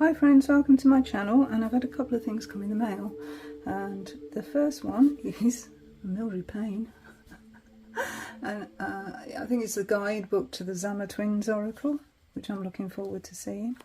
Hi friends, welcome to my channel, and I've had a couple of things come in the mail, and the first one is a Mildred Payne and I think it's the guidebook to the Zammer Twins Oracle, which I'm looking forward to seeing,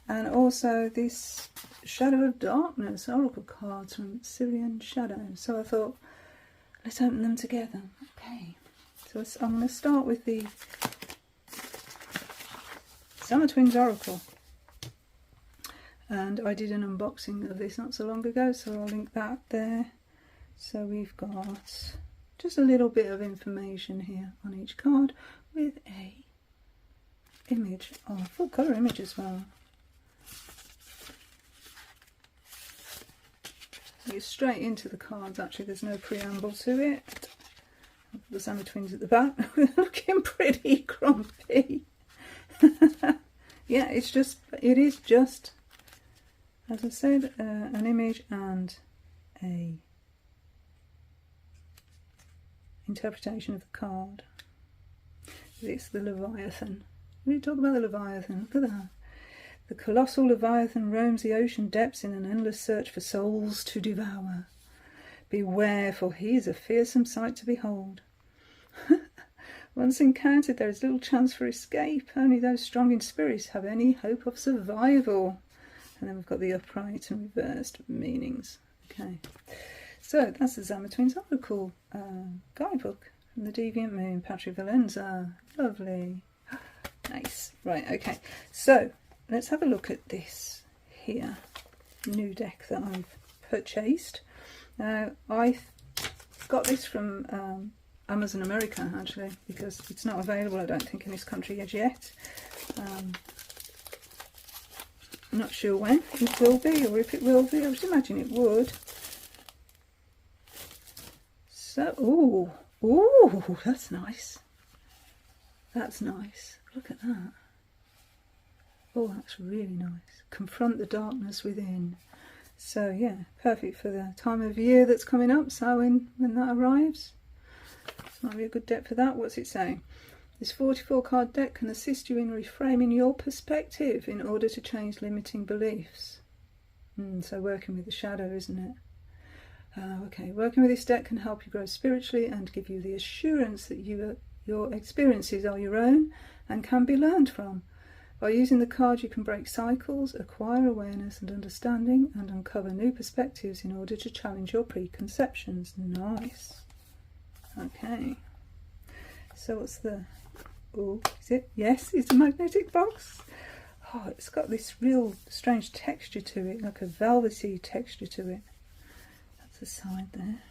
and also this Shadow of Darkness Oracle cards from Sirian Shadow. So I thought, let's open them together. Okay, so I'm going to start with the Zammer Twins Oracle. And I did an unboxing of this not so long ago, so I'll link that there. So we've got just a little bit of information here on each card with a image, a full colour image as well. It's straight into the cards, actually, there's no preamble to it. The Zammer Twins at the back, looking pretty grumpy. Yeah, it is just, as I said, an image and a interpretation of the card. It's the Leviathan. We need to talk about the Leviathan. Look at that. The colossal Leviathan roams the ocean depths in an endless search for souls to devour. Beware, for he is a fearsome sight to behold. Once encountered, there is little chance for escape. Only those strong in spirit have any hope of survival. And then we've got the upright and reversed meanings. Okay, so that's the Zammer Twins Oracle guidebook from the Deviant Moon, Patri Valenza. Lovely. Nice. Right, okay. So let's have a look at this here new deck that I've purchased. Now, I got this from Amazon America, actually, because it's not available, I don't think, in this country as yet. I'm not sure when it will be, or if it will be. I would imagine it would. So, ooh, that's nice. That's nice. Look at that. Oh, that's really nice. Confront the darkness within. So yeah, perfect for the time of year that's coming up. So when that arrives, this might be a good deck for that. What's it saying? This 44 card deck can assist you in reframing your perspective in order to change limiting beliefs. So working with the shadow, isn't it? Okay, working with this deck can help you grow spiritually and give you the assurance that your experiences are your own and can be learned from. By using the card, you can break cycles, acquire awareness and understanding, and uncover new perspectives in order to challenge your preconceptions. Nice. Okay. So what's the... Oh, is it? Yes, it's a magnetic box. Oh, it's got this real strange texture to it, like a velvety texture to it. That's the side there.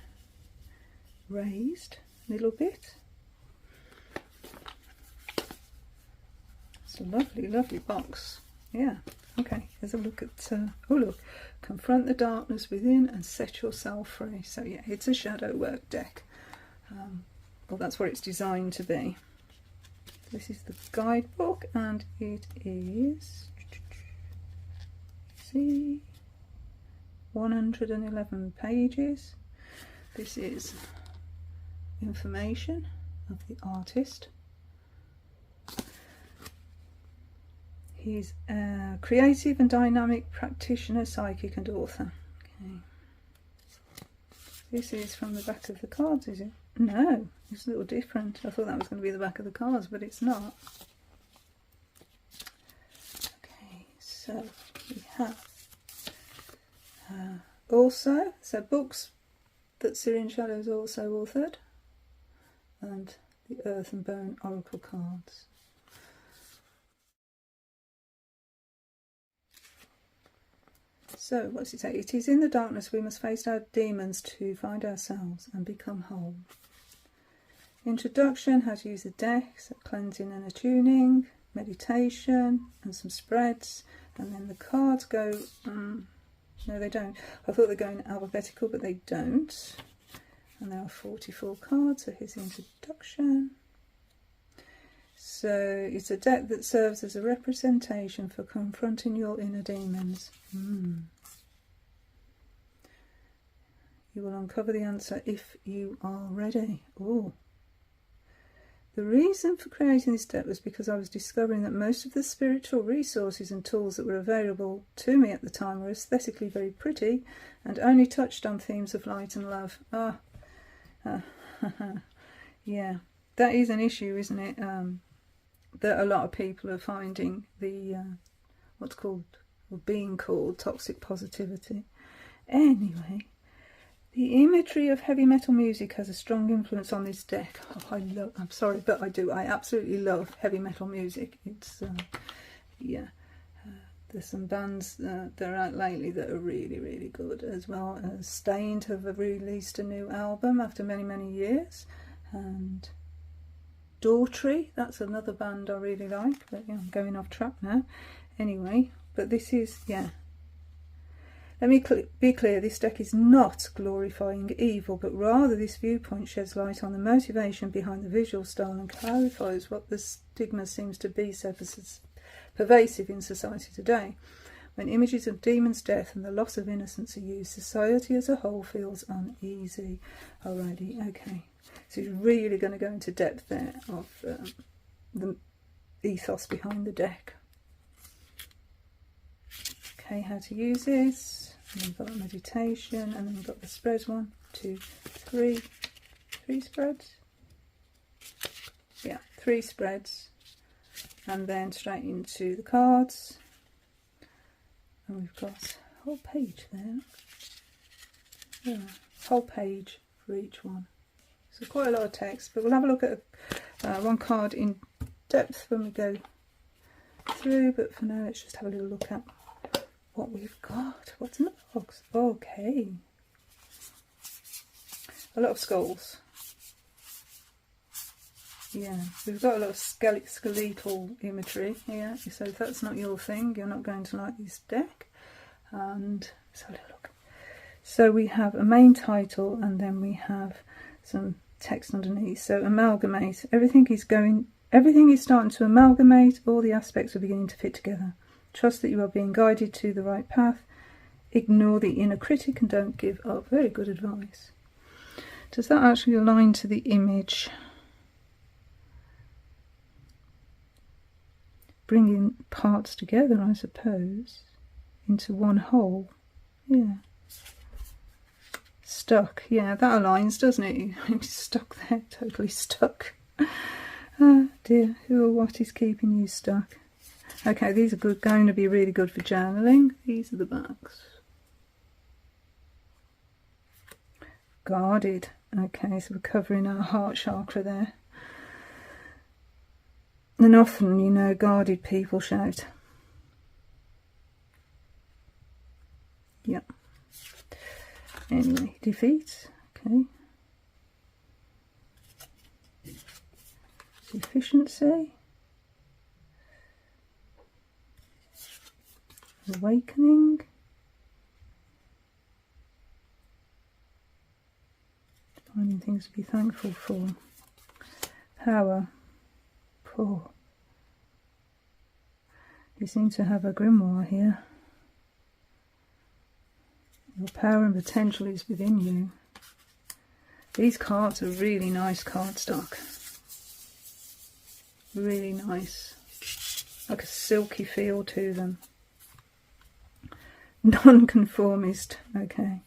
Raised a little bit. It's a lovely, lovely box. Yeah. Okay, let's have a look at... oh, look. Confront the darkness within and set yourself free. So, yeah, it's a shadow work deck. Well, that's what it's designed to be. This is the guidebook, and it is, see, 111 pages. This is information of the artist. He's a creative and dynamic practitioner, psychic and author. Okay. This is from the back of the cards, is it? No, it's a little different. I thought that was going to be the back of the cards, but it's not. Okay, so we have also, so books that Sirian Shadow has also authored, and the Earth and Bone Oracle cards. So, what's it say? It is in the darkness we must face our demons to find ourselves and become whole. Introduction, how to use the deck, so cleansing and attuning, meditation, and some spreads. And then the cards go, no they don't. I thought they're going alphabetical, but they don't. And there are 44 cards, so here's the introduction. So it's a deck that serves as a representation for confronting your inner demons. You will uncover the answer if you are ready. Ooh. The reason for creating this deck was because I was discovering that most of the spiritual resources and tools that were available to me at the time were aesthetically very pretty and only touched on themes of light and love. Yeah, that is an issue, isn't it? That a lot of people are finding the what's called, or being called, toxic positivity. Anyway, the imagery of heavy metal music has a strong influence on this deck. Oh, I'm sorry, but I do. I absolutely love heavy metal music. It's, yeah. There's some bands that are out lately that are really, really good, as well as Stained have released a new album after many, many years. And Daughtry, that's another band I really like, but yeah, I'm going off track now. Anyway, but this is, yeah. Let me be clear, this deck is not glorifying evil, but rather this viewpoint sheds light on the motivation behind the visual style and clarifies what the stigma seems to be so pervasive in society today. When images of demons' death and the loss of innocence are used, society as a whole feels uneasy. Alrighty, okay. So he's really going to go into depth there of the ethos behind the deck. Okay, how to use this. And then we've got meditation, and then we've got the spreads. 1, 2, 3. 3 spreads? Yeah, 3 spreads. And then straight into the cards. And we've got a whole page there. Yeah, whole page for each one. So quite a lot of text, but we'll have a look at one card in depth when we go through. But for now, let's just have a little look at what we've got. What's in the box? Okay. A lot of skulls. Yeah, we've got a lot of skeletal imagery here. So if that's not your thing, you're not going to like this deck. And let's have a little look. So we have a main title, and then we have some text underneath. So amalgamate. Everything is starting to amalgamate. All the aspects are beginning to fit together. Trust that you are being guided to the right path. Ignore the inner critic and don't give up. Very good advice. Does that actually align to the image? Bringing parts together, I suppose, into one whole. Yeah. Stuck. Yeah, that aligns, doesn't it? I'm stuck there, totally stuck. Oh dear, who or what is keeping you stuck? Okay, these are going to be really good for journaling. These are the backs. Guarded. Okay, so we're covering our heart chakra there. And often, you know, guarded people shout. Yep. Anyway, defeat. Okay. Sufficiency. Awakening. Finding things to be thankful for. Power. Poor. You seem to have a grimoire here. Your power and potential is within you. These cards are really nice cardstock. Really nice. Like a silky feel to them. Non-conformist. Okay.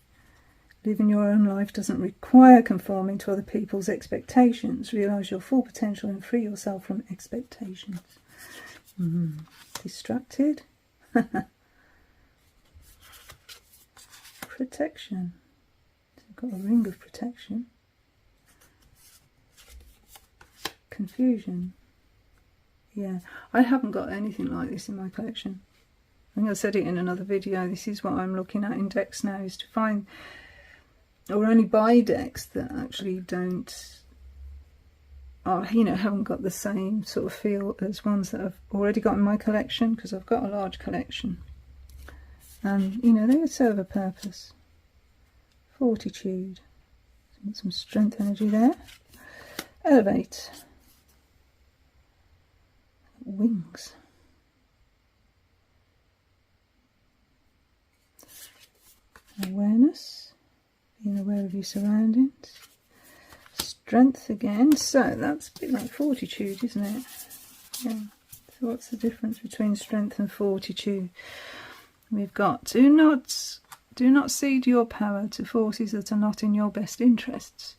Living your own life doesn't require conforming to other people's expectations. Realise your full potential and free yourself from expectations. Distracted. Protection. So we've got a ring of protection. Confusion. Yeah, I haven't got anything like this in my collection. I think I said it in another video. This is what I'm looking at in decks now, is to find or only buy decks that actually don't, you know, haven't got the same sort of feel as ones that I've already got in my collection, because I've got a large collection. And, you know, they would serve a purpose. Fortitude. Some strength energy there. Elevate. Wings. Awareness. Being aware of your surroundings. Strength again, so that's a bit like fortitude, isn't it? Yeah. So what's the difference between strength and fortitude? We've got do not cede your power to forces that are not in your best interests.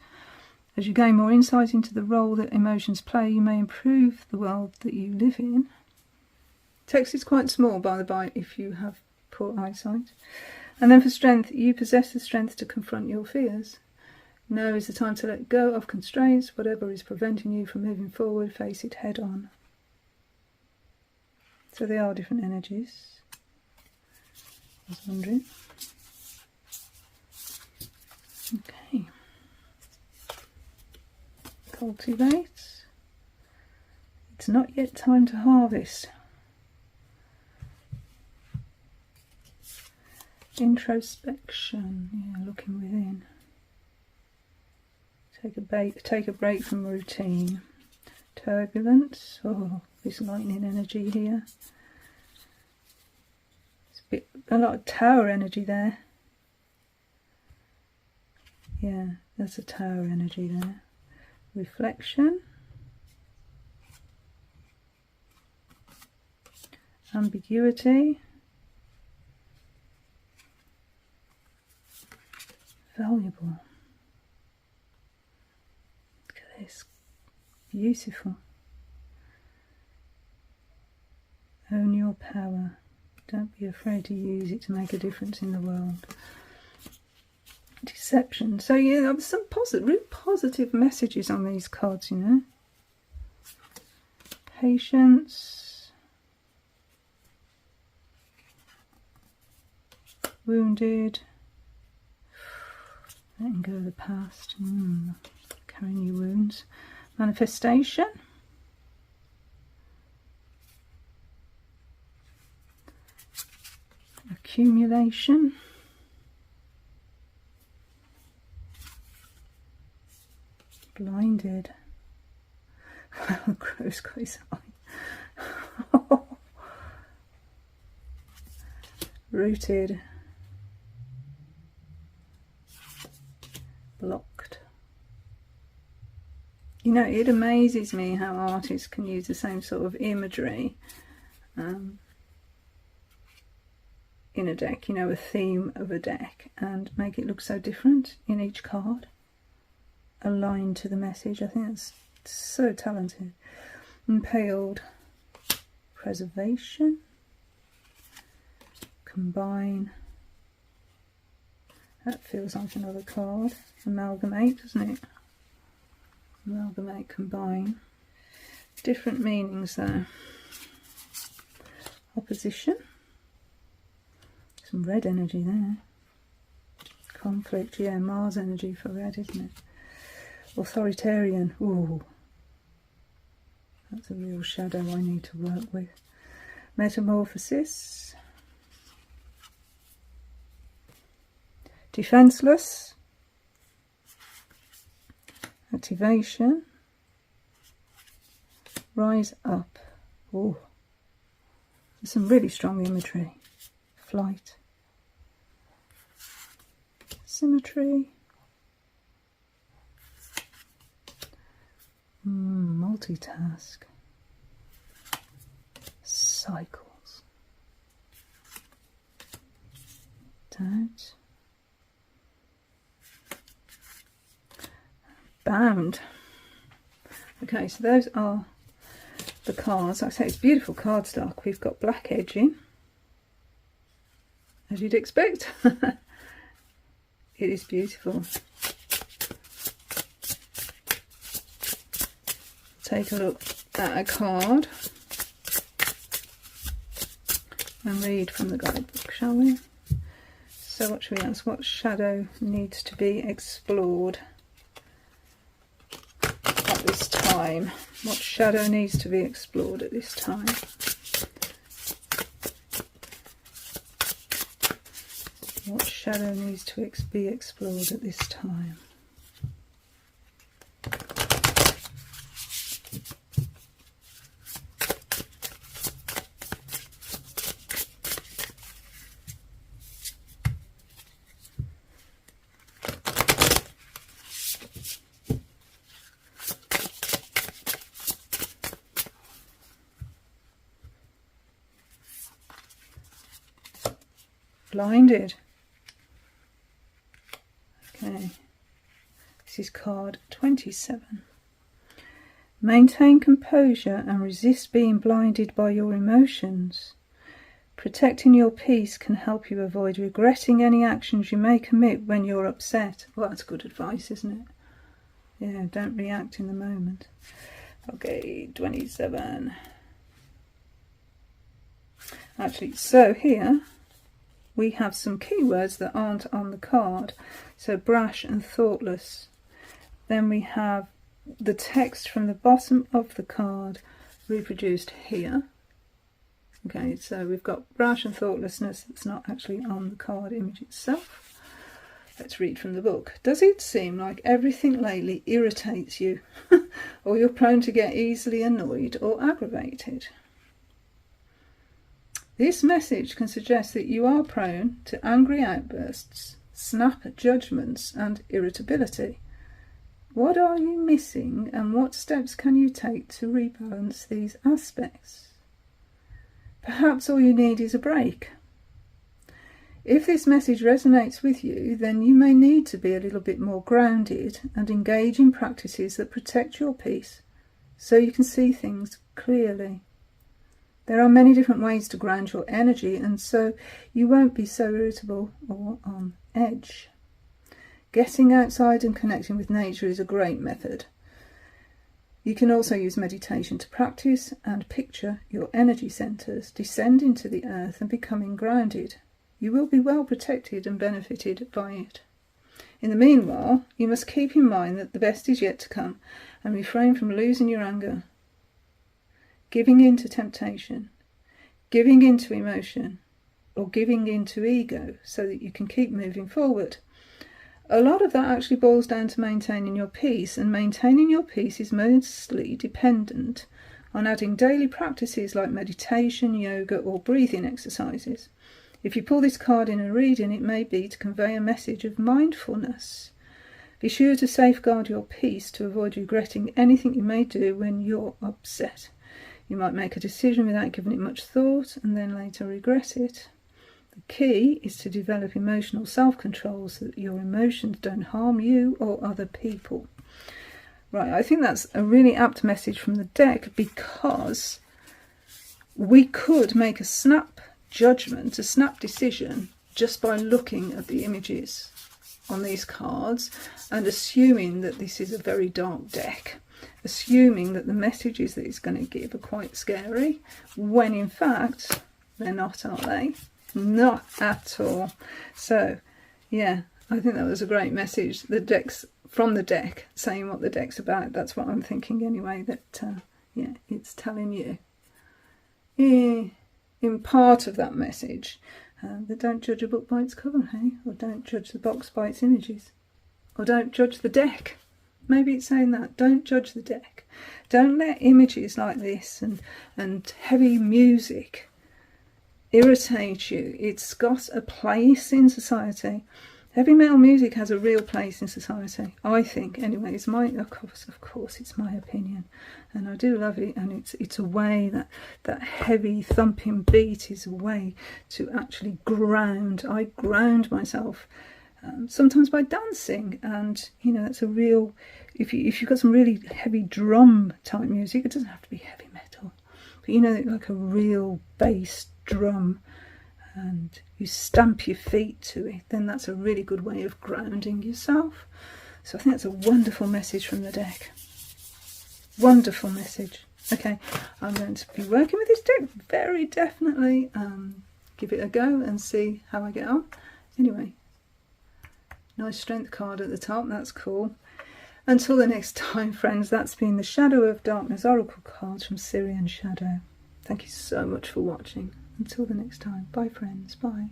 As you gain more insight into the role that emotions play, you may improve the world that you live in. Text is quite small, by the by, if you have poor eyesight. And then for strength, you possess the strength to confront your fears. Now is the time to let go of constraints. Whatever is preventing you from moving forward, face it head on. So they are different energies. I was wondering. Okay. Cultivate. It's not yet time to harvest. Introspection. Yeah, looking within. Take a break from routine. Turbulence. Oh, this lightning energy here. It's a lot of tower energy there. Yeah, there's a tower energy there. Reflection. Ambiguity. Valuable. It's beautiful. Own your power. Don't be afraid to use it to make a difference in the world. Deception. So yeah, there was some really positive messages on these cards, you know. Patience. Wounded. Letting go of the past. Carrying your wounds. Manifestation. Accumulation. Blinded. Crow's got his eye. Rooted. Blocked. You know, it amazes me how artists can use the same sort of imagery in a deck, you know, a theme of a deck, and make it look so different in each card, aligned to the message. I think that's so talented. Impaled. Preservation. Combine. That feels like another card. Amalgamate, doesn't it? Amalgamate, combine. Different meanings there. Opposition. Some red energy there. Conflict, yeah, Mars energy for red, isn't it? Authoritarian, ooh. That's a real shadow I need to work with. Metamorphosis. Defenseless. Activation. Rise up. Oh, there's some really strong imagery. Flight. Symmetry. Multitask. Cycles. Doubt. Bound. Okay, so those are the cards. Like I say, it's beautiful cardstock. We've got black edging, as you'd expect. It is beautiful. Take a look at a card and read from the guidebook, shall we? So what should we ask? What shadow needs to be explored at this time? What shadow needs to be explored at this time? What shadow needs to be explored at this time? blinded. Okay, this is card 27. Maintain composure and resist being blinded by your emotions. Protecting your peace can help you avoid regretting any actions you may commit when you're upset. Well, that's good advice, isn't it? Yeah, don't react in the moment. Okay, 27. Actually, so here we have some keywords that aren't on the card. So brash and thoughtless. Then we have the text from the bottom of the card reproduced here. Okay, so we've got brash and thoughtlessness. It's not actually on the card image itself. Let's read from the book. Does it seem like everything lately irritates you, or you're prone to get easily annoyed or aggravated? This message can suggest that you are prone to angry outbursts, snap judgments, and irritability. What are you missing, and what steps can you take to rebalance these aspects? Perhaps all you need is a break. If this message resonates with you, then you may need to be a little bit more grounded and engage in practices that protect your peace so you can see things clearly. There are many different ways to ground your energy, and so you won't be so irritable or on edge. Getting outside and connecting with nature is a great method. You can also use meditation to practice and picture your energy centres descend into the earth and becoming grounded. You will be well protected and benefited by it. In the meanwhile, you must keep in mind that the best is yet to come and refrain from losing your anger, giving in to temptation, giving in to emotion, or giving in to ego so that you can keep moving forward. A lot of that actually boils down to maintaining your peace, and maintaining your peace is mostly dependent on adding daily practices like meditation, yoga, or breathing exercises. If you pull this card in a reading, it may be to convey a message of mindfulness. Be sure to safeguard your peace to avoid regretting anything you may do when you're upset. You might make a decision without giving it much thought and then later regret it. The key is to develop emotional self-control so that your emotions don't harm you or other people. Right, I think that's a really apt message from the deck, because we could make a snap judgment, a snap decision, just by looking at the images on these cards and assuming that this is a very dark deck, assuming that the messages that it's going to give are quite scary, when in fact they're not, are they? Not at all. So yeah, I think that was a great message. The deck's from the deck saying what the deck's about. That's what I'm thinking anyway, that yeah, it's telling you in part of that message that don't judge a book by its cover, hey? Or don't judge the box by its images, or don't judge the deck. Maybe it's saying that. Don't judge the deck. Don't let images like this and heavy music irritate you. It's got a place in society. Heavy metal music has a real place in society, I think. Anyway, it's my, of course, it's my opinion, and I do love it. And it's a way that heavy thumping beat is a way to actually ground. I ground myself sometimes by dancing, and you know, that's a real. If you've got some really heavy drum type music, it doesn't have to be heavy metal, but you know, like a real bass drum, and you stamp your feet to it, then that's a really good way of grounding yourself. So I think that's a wonderful message from the deck. Wonderful message. Okay, I'm going to be working with this deck very definitely. Give it a go and see how I get on. Anyway, nice strength card at the top, that's cool. Until the next time, friends, that's been the Shadow of Darkness Oracle cards from Sirian Shadow. Thank you so much for watching. Until the next time. Bye, friends. Bye.